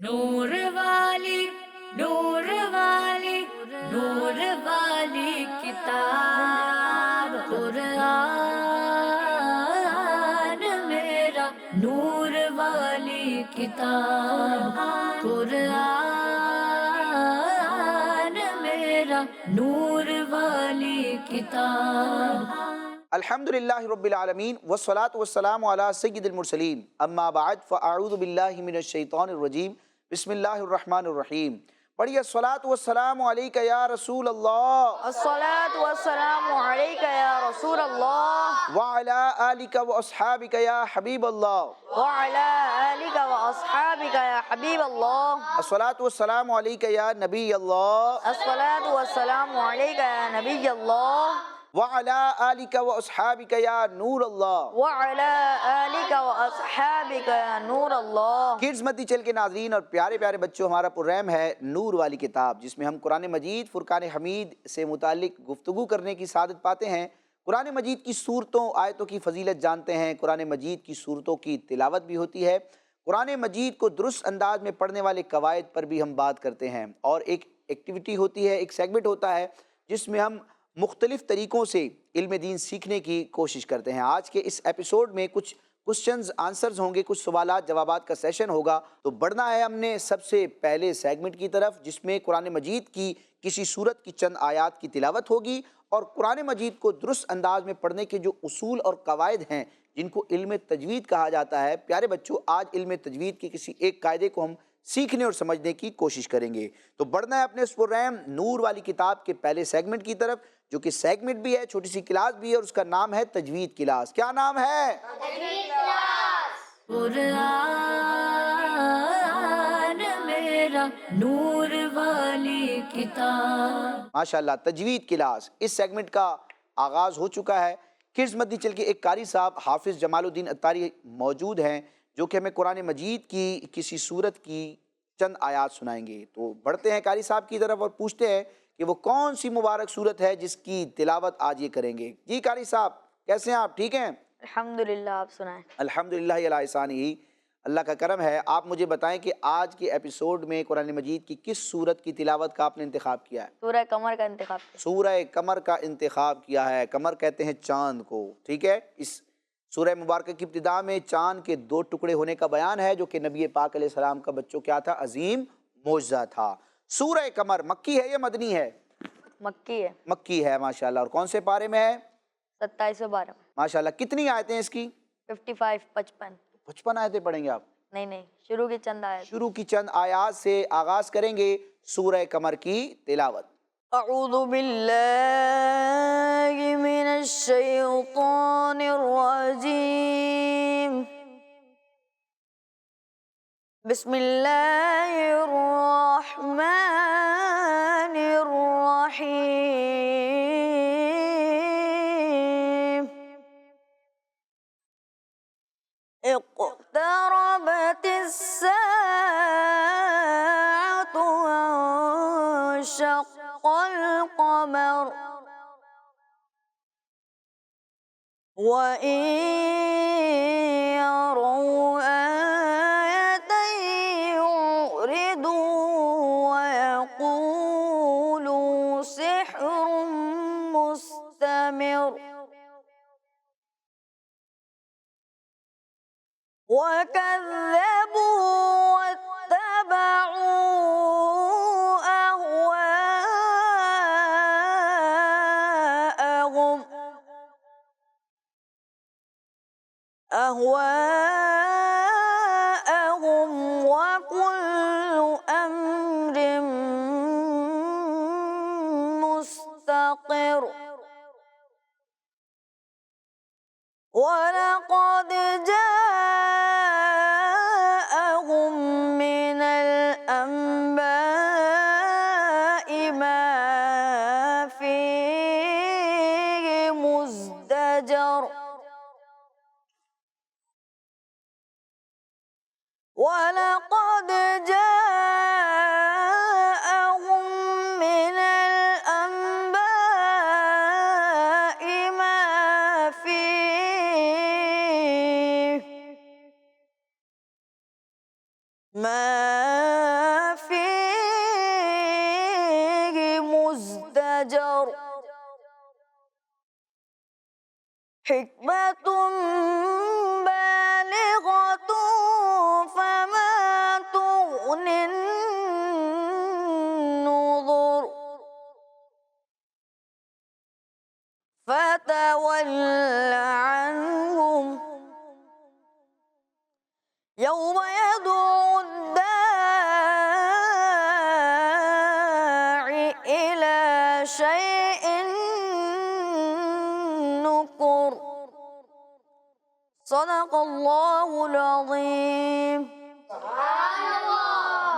نور والی، نور والی، نور والی کتاب قرآن میرا، نور والی کتاب قرآن میرا، نور والی کتاب۔ الحمدللہ رب العالمین والصلاة والسلام علی سید المرسلین، اما بعد فاعوذ باللہ من الشیطان الرجیم، بسم اللہ الرحمن الرحیم۔ پڑھیے الصلاة والسلام علیک یا رسول اللہ، الصلاة والسلام علیک یا رسول اللہ، وعلی آلک واصحابک یا حبیب اللہ، وعلی آلک واصحابک یا حبیب اللہ، الصلاة والسلام علیک یا نبی اللہ، الصلاة والسلام علیک یا نبی اللہ، وعلی آلک واصحابک یا نور اللہ۔ وعلی آلک واصحابک یا نور اللہ۔ کڈز مدی چل کے ناظرین اور پیارے پیارے بچوں، ہمارا پروگرام ہے نور والی کتاب، جس میں ہم قرآن مجید فرقان حمید سے متعلق گفتگو کرنے کی سعادت پاتے ہیں، قرآن مجید کی صورتوں آیتوں کی فضیلت جانتے ہیں، قرآن مجید کی صورتوں کی تلاوت بھی ہوتی ہے، قرآن مجید کو درست انداز میں پڑھنے والے قواعد پر بھی ہم بات کرتے ہیں، اور ایک ایکٹیویٹی ہوتی ہے، ایک سیگمنٹ ہوتا ہے جس میں ہم مختلف طریقوں سے علم دین سیکھنے کی کوشش کرتے ہیں۔ آج کے اس ایپیسوڈ میں کچھ کوسچنز آنسرز ہوں گے، کچھ سوالات جوابات کا سیشن ہوگا، تو بڑھنا ہے ہم نے سب سے پہلے سیگمنٹ کی طرف، جس میں قرآن مجید کی کسی سورت کی چند آیات کی تلاوت ہوگی، اور قرآن مجید کو درست انداز میں پڑھنے کے جو اصول اور قواعد ہیں جن کو علم تجوید کہا جاتا ہے، پیارے بچوں آج علم تجوید کے کسی ایک قاعدے کو ہم سیکھنے اور سمجھنے کی کوشش کریں گے۔ تو بڑھنا ہے اپنے اس پروگرام نور والی کتاب کے پہلے سیگمنٹ کی طرف، جو کہ سیگمنٹ بھی ہے، چھوٹی سی کلاس بھی ہے، اور اس کا نام ہے تجوید کلاس۔ کیا نام ہے؟ قرآن میرا، نور والی کتاب۔ ماشاءاللہ، تجوید کلاس، اس سیگمنٹ کا آغاز ہو چکا ہے۔ کڈز مدی چل کے ایک قاری صاحب حافظ جمال الدین اتاری موجود ہیں، جو کہ ہمیں قرآن مجید کی کسی سورت کی چند آیات سنائیں گے۔ تو بڑھتے ہیں قاری صاحب کی طرف اور پوچھتے ہیں کہ وہ کون سی مبارک سورت ہے جس کی تلاوت آج یہ کریں گے۔ جی قاری صاحب، کیسے ہیں آپ؟ ٹھیک ہیں؟ الحمدللہ، آپ سنائیں۔ الحمدللہ علی احسانہ، اللہ کا کرم ہے۔ آپ مجھے بتائیں کہ آج کے ایپیسوڈ میں قرآن مجید کی کس سورت کی تلاوت کا آپ نے انتخاب کیا ہے؟ سورہ قمر کا انتخاب کیا۔ سورہ قمر کا انتخاب کیا ہے۔ قمر کہتے ہیں چاند کو، ٹھیک ہے؟ اس سورہ مبارکہ کی ابتدا میں چاند کے دو ٹکڑے ہونے کا بیان ہے، جو کہ نبی پاک علیہ السلام کا بچوں کیا تھا؟ عظیم معجزہ تھا۔ سورہ قمر مکی ہے یا مدنی ہے؟ مکی ہے۔ مکی ہے، ماشاءاللہ۔ اور کون سے پارے میں ہے؟ 27 و 12 میں۔ ماشاءاللہ۔ کتنی آیتیں ہیں اس کی؟ 55، 55۔ 55 آیتیں پڑھیں گے آپ؟ نہیں، شروع کی چند آیت۔ شروع کی چند آیات سے آغاز کریں گے سورہ قمر کی تلاوت۔ اعوذ باللہ من الشیطان الرجیم، بسم اللہ الرحمن الرحیم، اقتربت الساعة وانشق القمر، وإن يروا آية يعرضوا ويقولوا سحر مستمر، وكذبوا واتبعوا أهواءهم وكل أمر مستقر، ولقد جاءهم من الأنباء ما فيه مزدجر، حكمة بالغة فما تغني النذر فتول عنهم يوم يدعو الداعي إلى شيء نكر صدق الله العظيم.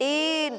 3.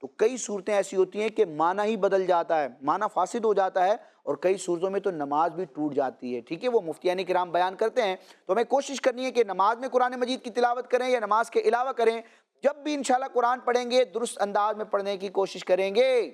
تو کئی صورتیں ایسی ہوتی ہیں کہ معنی ہی بدل جاتا ہے، معنی فاسد ہو جاتا ہے، اور کئی صورتوں میں تو نماز بھی ٹوٹ جاتی ہے، ٹھیک ہے، وہ مفتیان کرام بیان کرتے ہیں۔ تو ہمیں کوشش کرنی ہے کہ نماز میں قرآن مجید کی تلاوت کریں یا نماز کے علاوہ کریں، جب بھی انشاءاللہ قرآن پڑھیں گے درست انداز میں پڑھنے کی کوشش کریں گے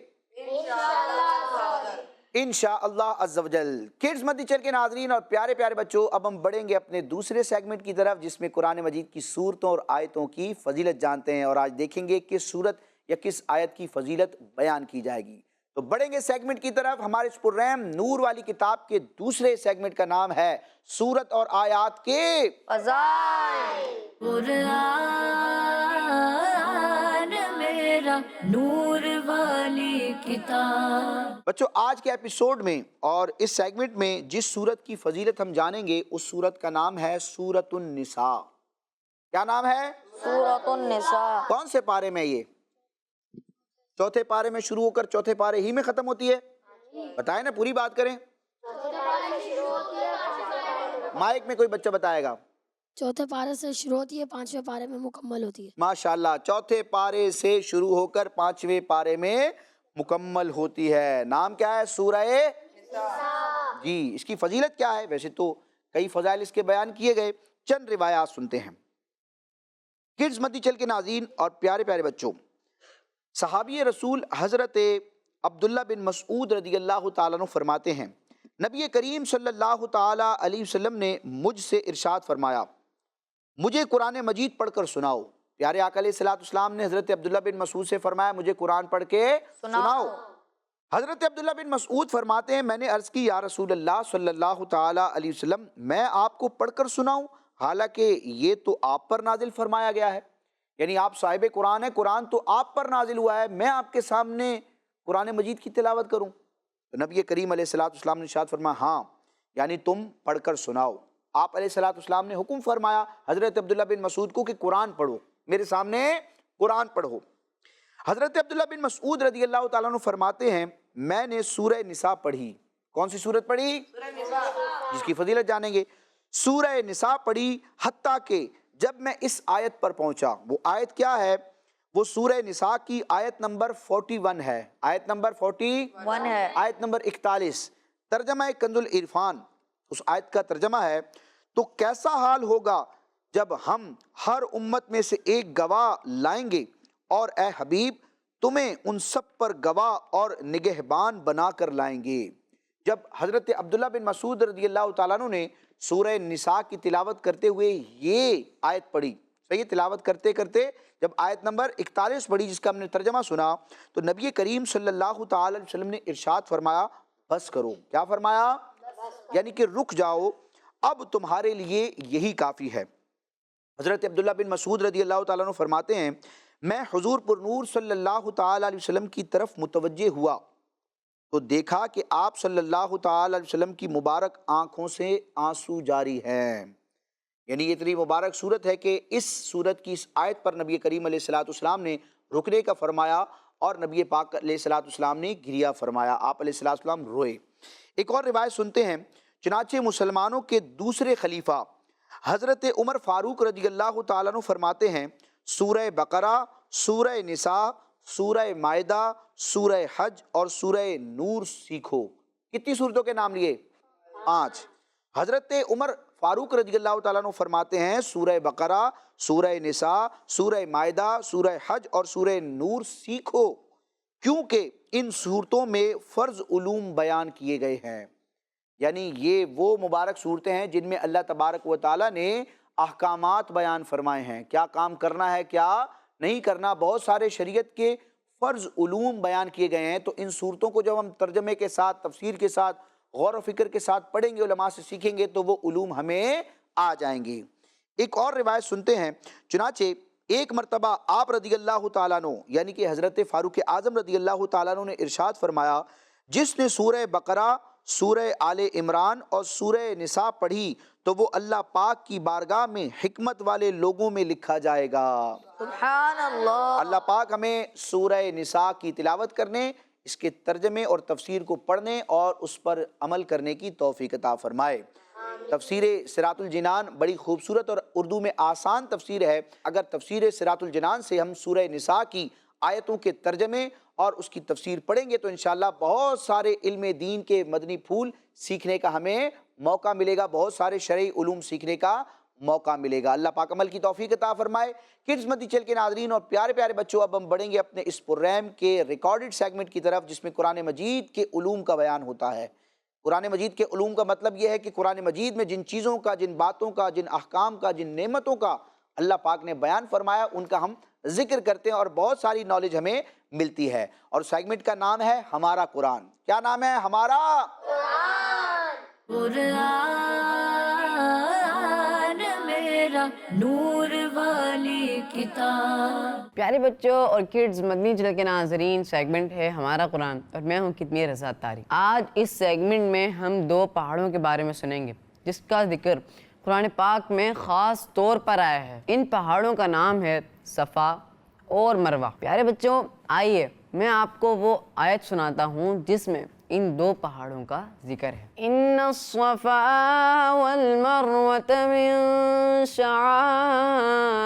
انشاءاللہ عز و جل۔ کڈز مدی چل کے ناظرین اور پیارے پیارے بچوں، اب ہم بڑھیں گے اپنے دوسرے سیگمنٹ کی طرف، جس میں قرآن مجید کی صورتوں اور آیتوں کی فضیلت جانتے ہیں، اور آج دیکھیں گے کس صورت یا کس آیت کی فضیلت بیان کی جائے گی۔ تو بڑھیں گے سیگمنٹ کی طرف۔ ہمارے اس پررحم نور والی کتاب کے دوسرے سیگمنٹ کا نام ہے صورت اور آیات کے فضائل۔ قرآن میرا نور والی کتاب۔ بچوں، آج کے ایپیسوڈ میں اور اس سیگمنٹ میں جس صورت کی فضیلت ہم جانیں گے اس صورت کا نام ہے سورۃ النساء۔ کیا نام ہے؟ سورۃ النساء۔ کون سے پارے میں یہ؟ چوتھے پارے میں شروع ہو کر چوتھے پارے ہی میں ختم ہوتی ہے؟ بتائیں نا، پوری بات کریں۔ مائک میں کوئی بچہ بتائے گا۔ چوتھے پارے سے شروع ہوتی ہے، پانچویں پارے میں مکمل ہوتی ہے۔ ماشاءاللہ، چوتھے پارے سے شروع ہو کر پانچویں پارے میں مکمل ہوتی ہے۔ نام کیا ہے؟ سورہ جی۔ اس کی فضیلت کیا ہے؟ ویسے تو کئی فضائل اس کے بیان کیے گئے، چند روایات سنتے ہیں۔ کڈز مدی چل کے ناظرین اور پیارے پیارے بچوں، صحابی رسول حضرت عبداللہ بن مسعود رضی اللہ تعالیٰ عنہ فرماتے ہیں، نبی کریم صلی اللہ تعالیٰ علیہ وسلم نے مجھ سے ارشاد فرمایا، مجھے قرآن مجید پڑھ کر سناؤ۔ پیارے آقا علیہ السلام نے حضرت عبداللہ بن مسعود سے فرمایا، مجھے قرآن پڑھ کے سناؤ۔ حضرت عبداللہ بن مسعود فرماتے ہیں، میں نے عرض کی، یا رسول اللہ صلی اللہ تعالیٰ علیہ وسلم، میں آپ کو پڑھ کر سناؤں؟ حالانکہ یہ تو آپ پر نازل فرمایا گیا ہے، یعنی آپ صاحب قرآن ہیں، قرآن تو آپ پر نازل ہوا ہے، میں آپ کے سامنے قرآن مجید کی تلاوت کروں؟ تو نبی کریم علیہ السلام نے ارشاد فرمایا، ہاں، یعنی تم پڑھ کر سناؤ۔ آپ علیہ السلام نے حکم فرمایا حضرت عبداللہ بن مسعود کو کہ قرآن پڑھو، میرے سامنے قرآن پڑھو۔ حضرت عبداللہ بن مسعود رضی اللہ تعالیٰ عنہ فرماتے ہیں، میں نے سورہ نساء پڑھی۔ کون سی سورت پڑھی؟ جس کی فضیلت جانیں گے۔ سورہ نساء پڑھی، حتیٰ کہ جب میں اس آیت پر پہنچا، وہ آیت کیا ہے؟ وہ سورہ نساء کی آیت نمبر 41 ہے، آیت نمبر 41 ہے۔ آیت نمبر 41۔ ترجمہ کنز العرفان اس آیت کا ترجمہ ہے، تو کیسا حال ہوگا جب ہم ہر امت میں سے ایک گواہ لائیں گے، اور اے حبیب تمہیں ان سب پر گواہ اور نگہبان بنا کر لائیں گے۔ جب حضرت عبداللہ بن مسعود رضی اللہ تعالیٰ عنہ نے سورہ نساء کی تلاوت کرتے ہوئے یہ آیت پڑھی، صحیح، تلاوت کرتے کرتے جب آیت نمبر 41 پڑھی جس کا ہم نے ترجمہ سنا، تو نبی کریم صلی اللہ تعالی علیہ وسلم نے ارشاد فرمایا، بس کرو۔ کیا فرمایا؟ یعنی کہ رک جاؤ، اب تمہارے لیے یہی کافی ہے۔ حضرت عبداللہ بن مسعود رضی اللہ تعالیٰ عنہ فرماتے ہیں، میں حضور پر نور صلی اللہ تعالیٰ علیہ وسلم کی طرف متوجہ ہوا تو دیکھا کہ آپ صلی اللہ تعالیٰ علیہ وسلم کی مبارک آنکھوں سے آنسو جاری ہیں۔ یعنی یہ اتنی مبارک صورت ہے کہ اس صورت کی اس آیت پر نبی کریم علیہ السلام نے رکنے کا فرمایا، اور نبی پاک علیہ السلام نے گریہ فرمایا، آپ علیہ السلام روئے۔ ایک اور روایت سنتے ہیں، چنانچہ مسلمانوں کے دوسرے خلیفہ حضرت عمر فاروق رضی اللہ تعالیٰ عنہ فرماتے ہیں، سورہ بقرہ، سورہ نساء، سورہ مائدہ، سورہ حج اور سورہ نور سیکھو۔ کتنی صورتوں کے نام لیے؟ 5۔ حضرت عمر فاروق رضی اللہ تعالیٰ عنہ فرماتے ہیں، سورہ بقرہ، سورہ نساء، سورہ مائدہ، سورہ حج اور سورہ نور سیکھو، کیونکہ ان صورتوں میں فرض علوم بیان کیے گئے ہیں۔ یعنی یہ وہ مبارک صورتیں ہیں جن میں اللہ تبارک و تعالیٰ نے احکامات بیان فرمائے ہیں، کیا کام کرنا ہے، کیا نہیں کرنا، بہت سارے شریعت کے فرض علوم بیان کیے گئے ہیں۔ تو ان صورتوں کو جب ہم ترجمے کے ساتھ، تفسیر کے ساتھ، غور و فکر کے ساتھ پڑھیں گے، علماء سے سیکھیں گے، تو وہ علوم ہمیں آ جائیں گے۔ ایک اور روایت سنتے ہیں، چنانچہ ایک مرتبہ آپ رضی اللہ تعالیٰ عنہ یعنی کہ حضرت فاروق اعظم رضی اللہ تعالیٰ عنہ نے ارشاد فرمایا، جس نے سورہ بقرہ، سورہ آل عمران اور سورہ نساء پڑھی تو وہ اللہ پاک کی بارگاہ میں حکمت والے لوگوں میں لکھا جائے گا۔ سبحان اللہ۔ اللہ پاک ہمیں سورہ نساء کی تلاوت کرنے، اس کے ترجمے اور تفسیر کو پڑھنے اور اس پر عمل کرنے کی توفیق عطا فرمائے۔ تفسیر صراط الجنان بڑی خوبصورت اور اردو میں آسان تفسیر ہے۔ اگر تفسیر صراط الجنان سے ہم سورہ نساء کی آیتوں کے ترجمے اور اس کی تفسیر پڑھیں گے تو انشاءاللہ بہت سارے علم دین کے مدنی پھول سیکھنے کا ہمیں موقع ملے گا، بہت سارے شرعی علوم سیکھنے کا موقع ملے گا۔ اللہ پاک عمل کی توفیق عطا فرمائے۔ کڈز مدنی چینل کے ناظرین اور پیارے پیارے بچوں، اب ہم بڑھیں گے اپنے اس پروگرام کے ریکارڈڈ سیگمنٹ کی طرف جس میں قرآن مجید کے علوم کا بیان ہوتا ہے۔ قرآن مجید کے علوم کا مطلب یہ ہے کہ قرآن مجید میں جن چیزوں کا، جن باتوں کا، جن احکام کا، جن نعمتوں کا اللہ پاک نے بیان فرمایا ان کا ہم ذکر کرتے ہیں اور بہت ساری نالج ہمیں ملتی ہے۔ اور سیگمنٹ کا نام ہے ہمارا قرآن۔ کیا نام ہے؟ ہمارا قرآن میرا نور والی کتاب۔ پیارے بچوں اور کڈز مدنی چینل کے ناظرین، سیگمنٹ ہے ہمارا قرآن اور میں ہوں کتنی رضا طارق۔ آج اس سیگمنٹ میں ہم 2 پہاڑوں کے بارے میں سنیں گے جس کا ذکر قرآن پاک میں خاص طور پر آیا ہے۔ ان پہاڑوں کا نام ہے صفا اور مروہ۔ پیارے بچوں، آئیے میں آپ کو وہ آیت سناتا ہوں جس میں ان 2 پہاڑوں کا ذکر ہے۔ ان الصفا والمروۃ من شعائر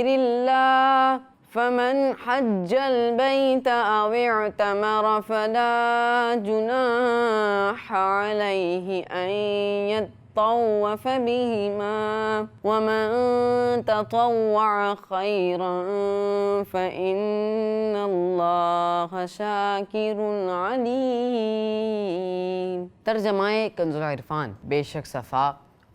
اللہ فمن حج البیت او اعتمر فلا جناح علیہ ان يطوف بهما ومن تطوع خيرا فإن الله شاكر عليم۔ ترجمہ کنز العرفان، بے شک صفا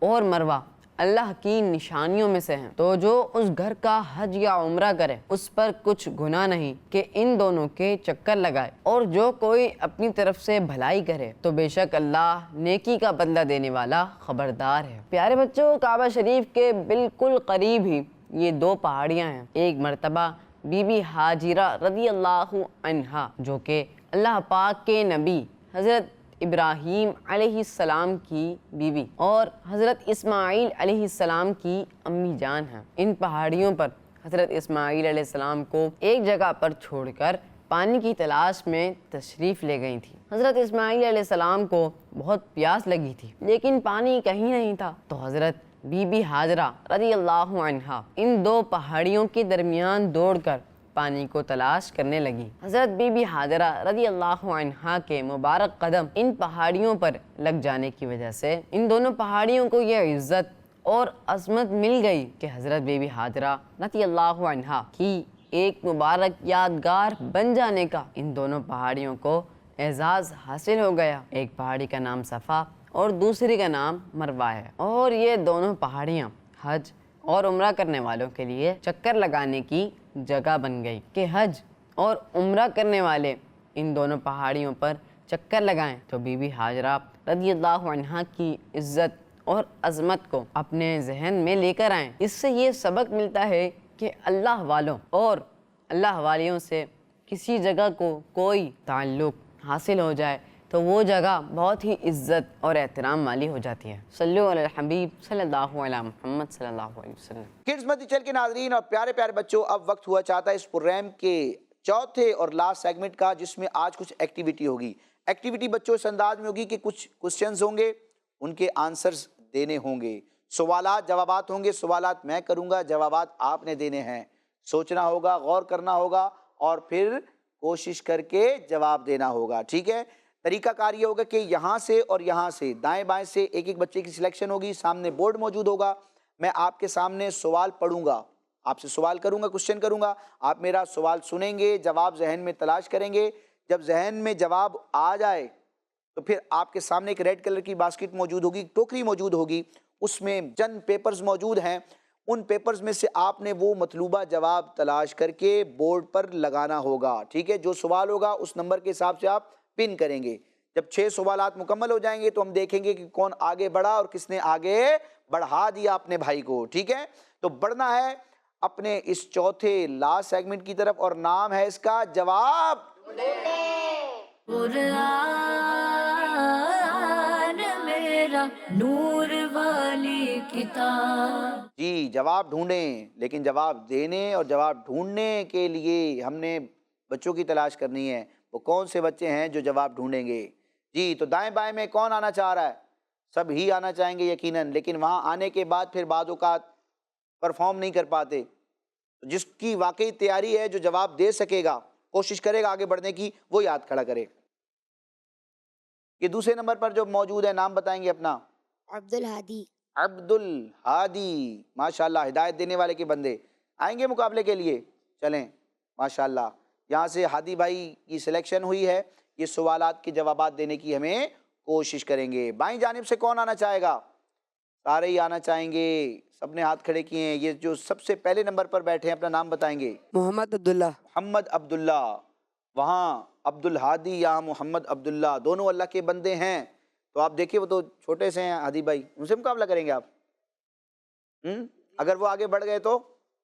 اور مروہ اللہ کی نشانیوں میں سے ہیں، تو جو اس گھر کا حج یا عمرہ کرے اس پر کچھ گناہ نہیں کہ ان دونوں کے چکر لگائے، اور جو کوئی اپنی طرف سے بھلائی کرے تو بے شک اللہ نیکی کا بدلہ دینے والا خبردار ہے۔ پیارے بچوں، کعبہ شریف کے بالکل قریب ہی یہ 2 پہاڑیاں ہیں۔ ایک مرتبہ بی بی ہاجرہ رضی اللہ عنہا جو کہ اللہ پاک کے نبی حضرت ابراہیم علیہ السلام کی بیوی اور حضرت اسماعیل علیہ السلام کی امی جان ہیں، ان پہاڑیوں پر حضرت اسماعیل علیہ السلام کو ایک جگہ پر چھوڑ کر پانی کی تلاش میں تشریف لے گئی تھی۔ حضرت اسماعیل علیہ السلام کو بہت پیاس لگی تھی لیکن پانی کہیں نہیں تھا، تو حضرت بی بی ہاجرہ رضی اللہ عنہا ان 2 پہاڑیوں کے درمیان دوڑ کر پانی کو تلاش کرنے لگی۔ حضرت بی بی ہاجرہ رضی اللہ عنہا کے مبارک قدم ان پہاڑیوں پر لگ جانے کی وجہ سے ان دونوں پہاڑیوں کو یہ عزت اور عظمت مل گئی کہ حضرت بی بی ہاجرہ رضی اللہ عنہا کی ایک مبارک یادگار بن جانے کا ان دونوں پہاڑیوں کو اعزاز حاصل ہو گیا۔ ایک پہاڑی کا نام صفا اور دوسری کا نام مروہ ہے، اور یہ دونوں پہاڑیاں حج اور عمرہ کرنے والوں کے لیے چکر لگانے کی جگہ بن گئی کہ حج اور عمرہ کرنے والے ان دونوں پہاڑیوں پر چکر لگائیں تو بی بی ہاجرہ رضی اللہ عنہا کی عزت اور عظمت کو اپنے ذہن میں لے کر آئیں۔ اس سے یہ سبق ملتا ہے کہ اللہ والوں اور اللہ والیوں سے کسی جگہ کو کوئی تعلق حاصل ہو جائے تو وہ جگہ بہت ہی عزت اور احترام والی ہو جاتی ہے۔ صلو علی الحبیب صلی اللہ علیہ محمد صلی اللہ علیہ وسلم۔ کڈز مدنی چینل کے ناظرین اور پیارے پیارے بچوں، اب وقت ہوا چاہتا ہے اس پروگرام کے چوتھے اور لاسٹ سیگمنٹ کا جس میں آج کچھ ایکٹیویٹی ہوگی۔ ایکٹیویٹی بچوں اس انداز میں ہوگی کہ کچھ کوسچنز ہوں گے، ان کے آنسرز دینے ہوں گے، سوالات جوابات ہوں گے، سوالات میں کروں گا، جوابات آپ نے دینے ہیں، سوچنا ہوگا، غور کرنا ہوگا اور پھر کوشش کر کے جواب دینا ہوگا، ٹھیک ہے؟ طریقہ کار یہ ہوگا کہ یہاں سے اور یہاں سے دائیں بائیں سے ایک ایک بچے کی سلیکشن ہوگی، سامنے بورڈ موجود ہوگا، میں آپ کے سامنے سوال پڑھوں گا، آپ سے سوال کروں گا، کوسچن کروں گا، آپ میرا سوال سنیں گے، جواب ذہن میں تلاش کریں گے، جب ذہن میں جواب آ جائے تو پھر آپ کے سامنے ایک ریڈ کلر کی باسکٹ موجود ہوگی، ٹوکری موجود ہوگی، اس میں چند پیپرز موجود ہیں، ان پیپرز میں سے آپ نے وہ مطلوبہ جواب تلاش کر کے بورڈ پر لگانا ہوگا، ٹھیک ہے؟ جو سوال ہوگا اس نمبر کے حساب سے آپ پن کریں گے۔ جب 6 سوالات مکمل ہو جائیں گے تو ہم دیکھیں گے کہ کون آگے بڑھا اور کس نے آگے بڑھا دیا اپنے بھائی کو، ٹھیک ہے؟ تو بڑھنا ہے اپنے اس چوتھے لاسٹ سیگمنٹ کی طرف اور نام ہے اس کا جواب قرآن میرا نور والی کتاب۔ جی، جواب ڈھونڈیں، لیکن جواب دینے اور جواب ڈھونڈنے کے لیے ہم نے بچوں کی تلاش کرنی ہے، وہ کون سے بچے ہیں جو جواب ڈھونڈیں گے؟ جی، تو دائیں بائیں میں کون آنا چاہ رہا ہے؟ سب ہی آنا چاہیں گے یقیناً، لیکن وہاں آنے کے بعد پھر بعض اوقات پرفارم نہیں کر پاتے، جس کی واقعی تیاری ہے، جو جواب دے سکے گا، کوشش کرے گا آگے بڑھنے کی، وہ ہاتھ کھڑا کرے۔ یہ دوسرے نمبر پر جو موجود ہے، نام بتائیں گے اپنا؟ عبد الحادی۔ عبد الحادی، ماشاءاللہ، ہدایت دینے والے کے بندے آئیں گے مقابلے کے لیے؟ چلیں ماشاءاللہ، یہاں سے ہادی بھائی کی سلیکشن ہوئی ہے، یہ سوالات کے جوابات دینے کی ہمیں کوشش کریں گے۔ بائیں جانب سے کون آنا چاہے گا؟ سارے ہی آنا چاہیں گے، سب نے ہاتھ کھڑے کیے ہیں۔ یہ جو سب سے پہلے نمبر پر بیٹھے ہیں، اپنا نام بتائیں گے؟ محمد عبداللہ۔ محمد عبداللہ، وہاں عبد الحادی، یہاں محمد عبداللہ، دونوں اللہ کے بندے ہیں۔ تو آپ دیکھیے، وہ تو چھوٹے سے ہیں ہادی بھائی، ان سے مقابلہ کریں گے آپ؟ اگر وہ آگے بڑھ گئے تو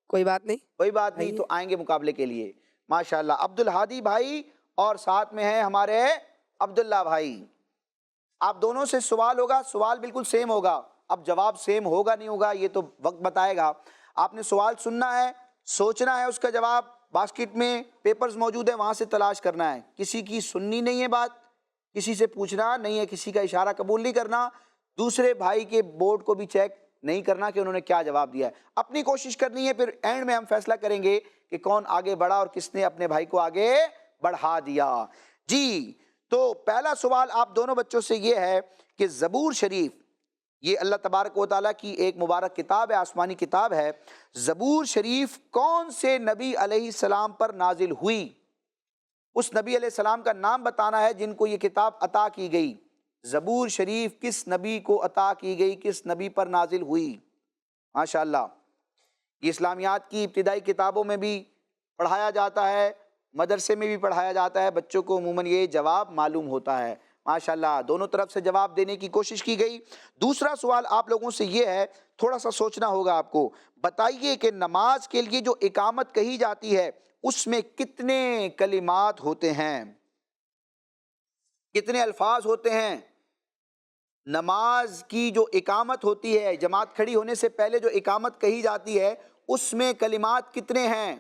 کوئی بات نہیں، کوئی بات نہیں، تو آئیں گے مقابلے کے لیے ماشاءاللہ۔ عبد الحادی بھائی اور ساتھ میں ہیں ہمارے عبداللہ بھائی۔ آپ دونوں سے سوال ہوگا، سوال بالکل سیم ہوگا، اب جواب سیم ہوگا نہیں ہوگا یہ تو وقت بتائے گا۔ آپ نے سوال سننا ہے، سوچنا ہے اس کا جواب، باسکٹ میں پیپرز موجود ہیں، وہاں سے تلاش کرنا ہے۔ کسی کی سننی نہیں ہے بات، کسی سے پوچھنا نہیں ہے، کسی کا اشارہ قبول نہیں کرنا، دوسرے بھائی کے بورڈ کو بھی چیک نہیں کرنا کہ انہوں نے کیا جواب دیا ہے، اپنی کوشش کرنی ہے۔ پھر اینڈ میں ہم فیصلہ کریں گے کہ کون آگے بڑھا اور کس نے اپنے بھائی کو آگے بڑھا دیا۔ جی، تو پہلا سوال آپ دونوں بچوں سے یہ ہے کہ زبور شریف، یہ اللہ تبارک و تعالیٰ کی ایک مبارک کتاب ہے، آسمانی کتاب ہے۔ زبور شریف کون سے نبی علیہ السلام پر نازل ہوئی؟ اس نبی علیہ السلام کا نام بتانا ہے جن کو یہ کتاب عطا کی گئی۔ زبور شریف کس نبی کو عطا کی گئی، کس نبی پر نازل ہوئی؟ ماشاءاللہ، یہ اسلامیات کی ابتدائی کتابوں میں بھی پڑھایا جاتا ہے، مدرسے میں بھی پڑھایا جاتا ہے، بچوں کو عموماً یہ جواب معلوم ہوتا ہے۔ ماشاءاللہ، دونوں طرف سے جواب دینے کی کوشش کی گئی۔ دوسرا سوال آپ لوگوں سے یہ ہے، تھوڑا سا سوچنا ہوگا آپ کو، بتائیے کہ نماز کے لیے جو اقامت کہی جاتی ہے اس میں کتنے کلمات ہوتے ہیں، کتنے الفاظ ہوتے ہیں؟ نماز کی جو اقامت ہوتی ہے، جماعت کھڑی ہونے سے پہلے جو اقامت کہی جاتی ہے، اس میں کلمات کتنے ہیں؟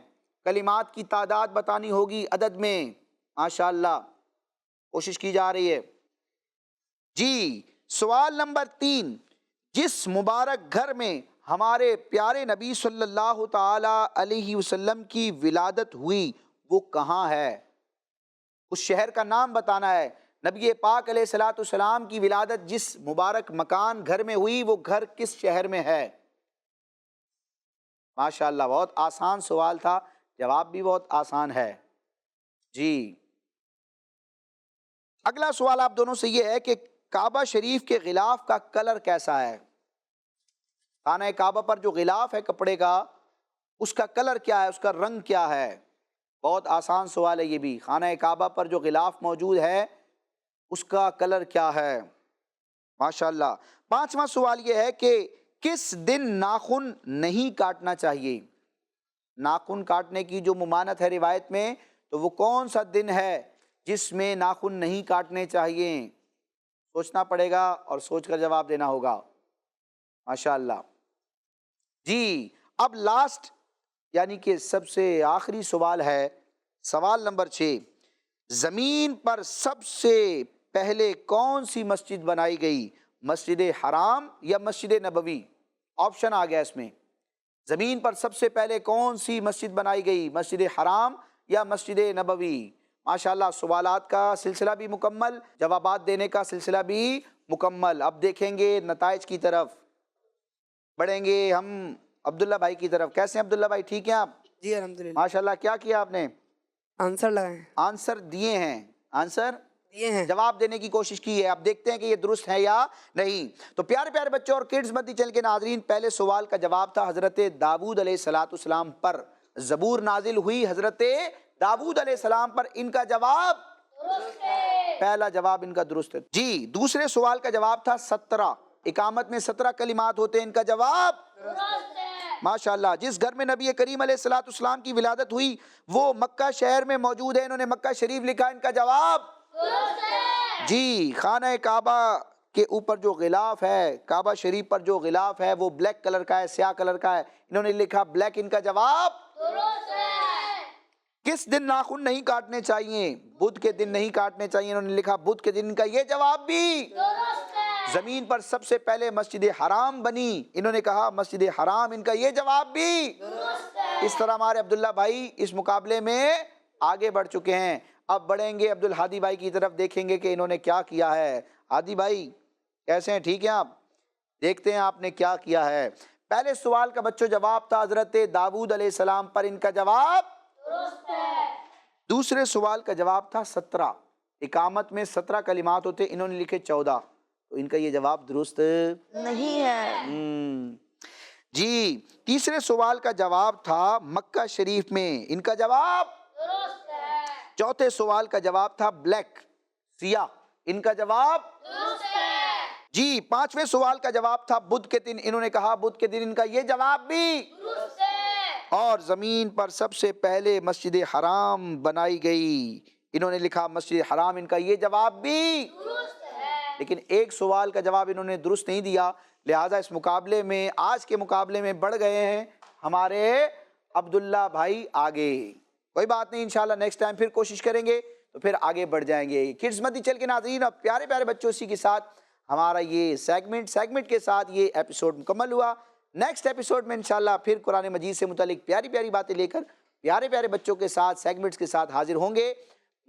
کلمات کی تعداد بتانی ہوگی عدد میں، ماشاءاللہ کوشش کی جا رہی ہے۔ جی، سوال نمبر 3، جس مبارک گھر میں ہمارے پیارے نبی صلی اللہ تعالی علیہ وسلم کی ولادت ہوئی وہ کہاں ہے؟ اس شہر کا نام بتانا ہے۔ نبی پاک علیہ الصلوۃ والسلام کی ولادت جس مبارک مکان گھر میں ہوئی وہ گھر کس شہر میں ہے؟ ماشاءاللہ، بہت آسان سوال تھا، جواب بھی بہت آسان ہے۔ جی، اگلا سوال آپ دونوں سے یہ ہے کہ کعبہ شریف کے غلاف کا کلر کیسا ہے؟ خانہ کعبہ پر جو غلاف ہے کپڑے کا، اس کا کلر کیا ہے، اس کا رنگ کیا ہے؟ بہت آسان سوال ہے یہ بھی۔ خانہ کعبہ پر جو غلاف موجود ہے اس کا کلر کیا ہے؟ ماشاءاللہ۔ 5واں سوال یہ ہے کہ کس دن ناخن نہیں کاٹنا چاہیے؟ ناخن کاٹنے کی جو ممانعت ہے روایت میں، تو وہ کون سا دن ہے جس میں ناخن نہیں کاٹنے چاہیے؟ سوچنا پڑے گا اور سوچ کر جواب دینا ہوگا، ماشاءاللہ۔ جی، اب لاسٹ یعنی کہ سب سے آخری سوال ہے، سوال نمبر 6، زمین پر سب سے پہلے کون سی مسجد بنائی گئی؟ مسجد حرام یا مسجد نبوی؟ آپشن آ گیا اس میں، زمین پر سب سے پہلے کون سی مسجد بنائی گئی، مسجد حرام یا مسجد نبوی؟ ماشاءاللہ، سوالات کا سلسلہ بھی مکمل، جوابات دینے کا سلسلہ بھی مکمل۔ اب دیکھیں گے نتائج کی طرف، بڑھیں گے ہم عبداللہ بھائی کی طرف۔ کیسے ہیں عبداللہ بھائی، ٹھیک ہیں آپ؟ جی الحمدللہ۔ ماشاءاللہ، کیا کیا آپ نے؟ آنسر لگائیں، آنسر دیے ہیں، آنسر یہ ہیں۔ جواب دینے کی کوشش کی ہے۔ اب دیکھتے ہیں کہ یہ درست ہے یا نہیں۔ تو پیارے پیارے بچوں اور کڈز مدنی چینل کے ناظرین، پہلے سوال کا جواب تھا حضرت داؤد علیہ السلام پر زبور نازل ہوئی، حضرت داؤد علیہ السلام پر۔ ان کا جواب درست ہے، پہلا جواب ان کا درست ہے۔ جی، دوسرے سوال کا جواب تھا 17، اقامت میں 17 کلمات ہوتے ہیں، ان کا جواب درست ہے، ماشاءاللہ۔ جس گھر میں نبی کریم علیہ السلام کی ولادت ہوئی وہ مکہ شہر میں موجود ہے، انہوں نے مکہ شریف لکھا، ان کا جواب درست ہے۔ جی، خانہ کعبہ کے اوپر جو غلاف ہے، کعبہ شریف پر جو غلاف ہے وہ بلیک کلر کا ہے، سیاہ کلر کا ہے، انہوں نے لکھا بلیک، ان کا جواب درست ہے۔ کس دن ناخن نہیں کاٹنے چاہیے؟ بدھ کے دن نہیں کاٹنے چاہیے، انہوں نے لکھا بدھ کے دن، کا یہ جواب بھی درست ہے۔ زمین پر سب سے پہلے مسجد حرام بنی، انہوں نے کہا مسجد حرام، ان کا یہ جواب بھی درست ہے۔ اس طرح ہمارے عبداللہ بھائی اس مقابلے میں آگے بڑھ چکے ہیں. اب بڑھیں گے عبدالہادی بھائی کی طرف, دیکھیں گے کہ انہوں نے کیا کیا ہے. ہادی بھائی کیسے ہیں, ٹھیک ہیں آپ؟ دیکھتے ہیں آپ نے کیا کیا ہے. پہلے سوال کا بچوں جواب تھا حضرت داؤد علیہ السلام پر, ان کا جواب درست ہے. دوسرے سوال کا جواب تھا 17. اقامت میں 17 کلمات ہوتے, انہوں نے لکھے 14, تو ان کا یہ جواب درست نہیں ہے. جی. تیسرے سوال کا جواب تھا مکہ شریف میں, ان کا جواب درست ہے. چوتھے سوال کا جواب تھا بلیک, سیاہ, ان کا جواب درست ہے. جی. پانچویں سوال کا جواب تھا بدھ کے دن, انہوں نے کہا بدھ کے دن, ان کا یہ جواب بھی درست ہے. اور زمین پر سب سے پہلے مسجد حرام بنائی گئی, انہوں نے لکھا مسجد حرام, ان کا یہ جواب بھی درست ہے. لیکن ایک سوال کا جواب انہوں نے درست نہیں دیا, لہٰذا اس مقابلے میں, آج کے مقابلے میں بڑھ گئے ہیں ہمارے عبداللہ بھائی آگے. کوئی بات نہیں, انشاءاللہ نیکسٹ ٹائم پھر کوشش کریں گے تو پھر آگے بڑھ جائیں گے. کڈز مدنی چینل کے ناظرین, اب پیارے پیارے بچوں, اسی کے ساتھ ہمارا یہ سیگمنٹ کے ساتھ یہ ایپیسوڈ مکمل ہوا. نیکسٹ ایپیسوڈ میں انشاءاللہ پھر قرآن مجید سے متعلق پیاری پیاری باتیں لے کر پیارے پیارے بچوں کے ساتھ سیگمنٹس کے ساتھ حاضر ہوں گے.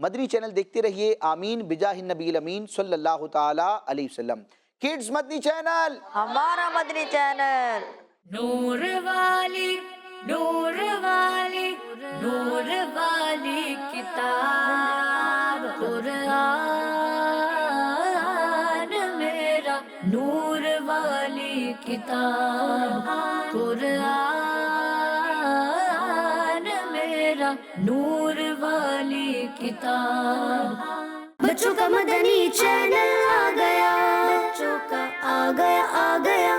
مدنی چینل دیکھتے رہیے. آمین بجاہ النبی الامین صلی اللہ تعالی علیہ وسلم. کڈز مدنی چینل ہمارا مدنی چینل. نور والی نور والی نور والی کتاب قرآن میرا, نور والی کتاب قرآن میرا, نور والی کتاب. بچوں کا مدنی چینل آ گیا, بچوں کا آ گیا